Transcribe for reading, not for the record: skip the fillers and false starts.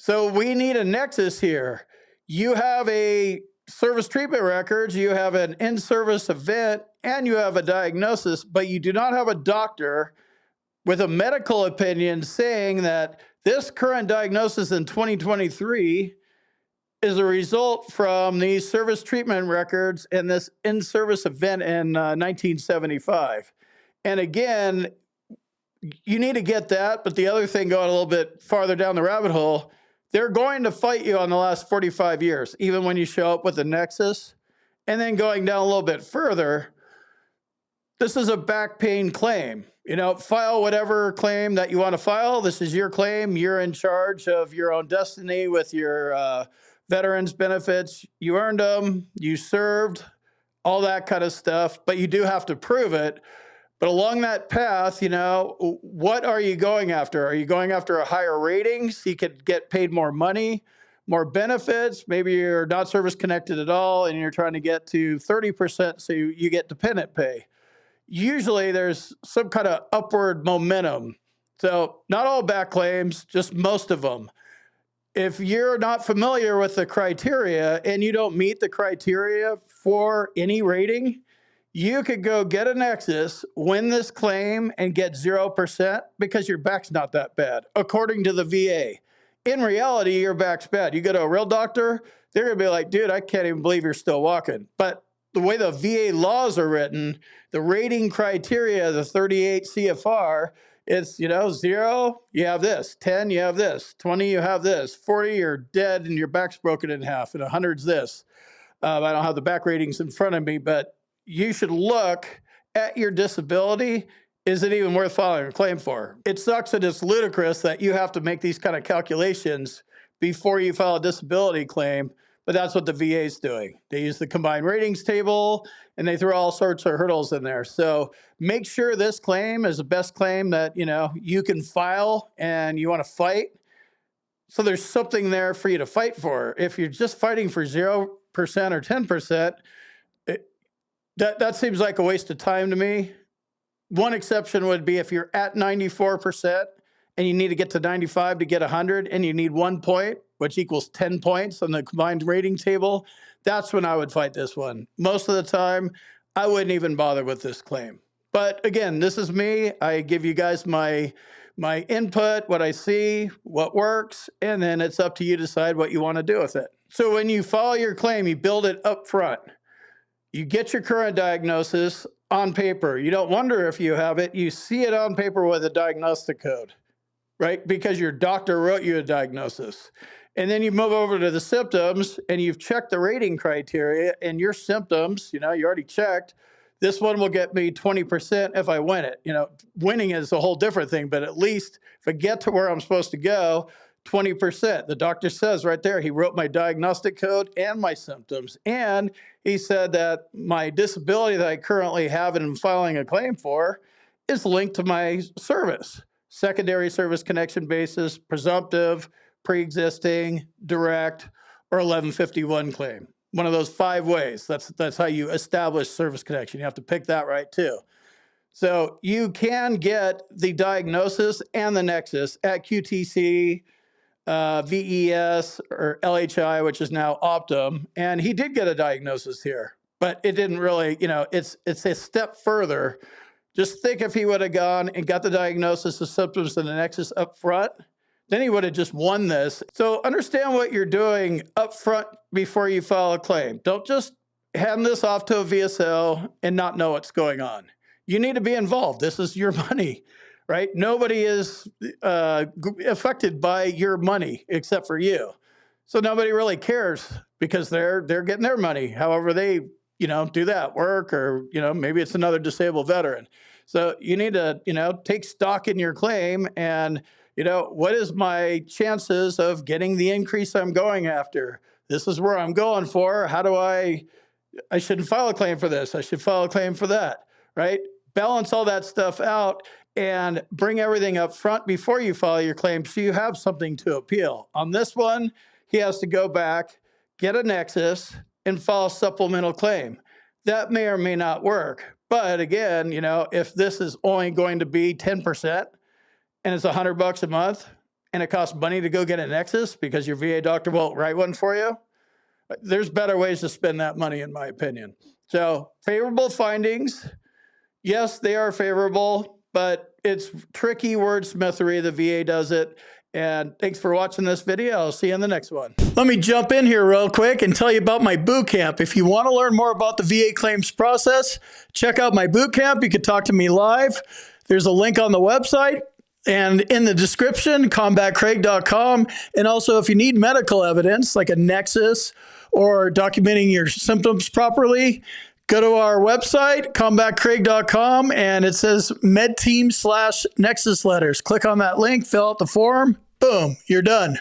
So we need a nexus here. You have a service treatment records, you have an in-service event, and you have a diagnosis, but you do not have a doctor with a medical opinion saying that this current diagnosis in 2023 is a result from these service treatment records and this in-service event in 1975. And again, you need to get that, but the other thing, going a little bit farther down the rabbit hole, they're going to fight you on the last 45 years, even when you show up with a nexus. And then going down a little bit further, this is a back pain claim. File whatever claim that you want to file. This is your claim. You're in charge of your own destiny with your veterans benefits. You earned them, you served, all that kind of stuff, but you do have to prove it. But along that path, what are you going after? Are you going after a higher rating so you could get paid more money, more benefits? Maybe you're not service connected at all and you're trying to get to 30% so you get dependent pay. Usually there's some kind of upward momentum. So not all back claims, just most of them. If you're not familiar with the criteria and you don't meet the criteria for any rating, you could go get a nexus, win this claim, and get 0% because your back's not that bad, according to the VA. In reality, your back's bad. You go to a real doctor, they're going to be like, dude, I can't even believe you're still walking. But the way the VA laws are written, the rating criteria, the 38 CFR, it's, 0, you have this, 10, you have this, 20, you have this, 40, you're dead and your back's broken in half, and 100's this. I don't have the back ratings in front of me, but you should look at your disability. Is it even worth filing a claim for? It sucks and it's ludicrous that you have to make these kind of calculations before you file a disability claim, but that's what the VA is doing. They use the combined ratings table and they throw all sorts of hurdles in there. So make sure this claim is the best claim that you can file and you want to fight. So there's something there for you to fight for. If you're just fighting for 0% or 10%, that seems like a waste of time to me. One exception would be if you're at 94% and you need to get to 95 to get 100 and you need 1 point, which equals 10 points on the combined rating table. That's when I would fight this one. Most of the time, I wouldn't even bother with this claim. But again, this is me. I give you guys my input, what I see, what works, and then it's up to you to decide what you want to do with it. So when you file your claim, you build it up front. You get your current diagnosis on paper. You don't wonder if you have it. You see it on paper with a diagnostic code, right? Because your doctor wrote you a diagnosis. And then you move over to the symptoms and you've checked the rating criteria and your symptoms, you already checked. This one will get me 20% if I win it. Winning is a whole different thing, but at least if I get to where I'm supposed to go, 20%. The doctor says right there, he wrote my diagnostic code and my symptoms. And he said that my disability that I currently have and am filing a claim for is linked to my service. Secondary service connection basis, presumptive, pre-existing, direct, or 1151 claim. One of those 5 ways. That's how you establish service connection. You have to pick that right too. So you can get the diagnosis and the nexus at QTC, VES, or LHI, which is now Optum, and he did get a diagnosis here, but it didn't really, it's a step further. Just think if he would have gone and got the diagnosis, the symptoms, and the nexus up front, then he would have just won this. So understand what you're doing up front before you file a claim. Don't just hand this off to a VSO and not know what's going on. You need to be involved. This is your money, right? Nobody is affected by your money except for you. So nobody really cares because they're getting their money, however they, do that work, or, maybe it's another disabled veteran. So you need to, take stock in your claim and, what is my chances of getting the increase I'm going after? This is where I'm going for. How do I shouldn't file a claim for this. I should file a claim for that, right? Balance all that stuff out and bring everything up front before you file your claim so you have something to appeal. On this one, he has to go back, get a nexus, and file a supplemental claim. That may or may not work. But again, if this is only going to be 10% and it's $100 a month, and it costs money to go get a Nexus because your VA doctor won't write one for you, there's better ways to spend that money, in my opinion. So favorable findings. Yes, they are favorable, but it's tricky wordsmithery. The VA does it. And thanks for watching this video. I'll see you in the next one. Let me jump in here real quick and tell you about my boot camp. If you want to learn more about the VA claims process, check out my boot camp. You can talk to me live. There's a link on the website and in the description, combatcraig.com. And also, if you need medical evidence like a Nexus or documenting your symptoms properly, go to our website, combatcraig.com, and it says medteam/Nexus Letters. Click on that link, fill out the form, boom, you're done.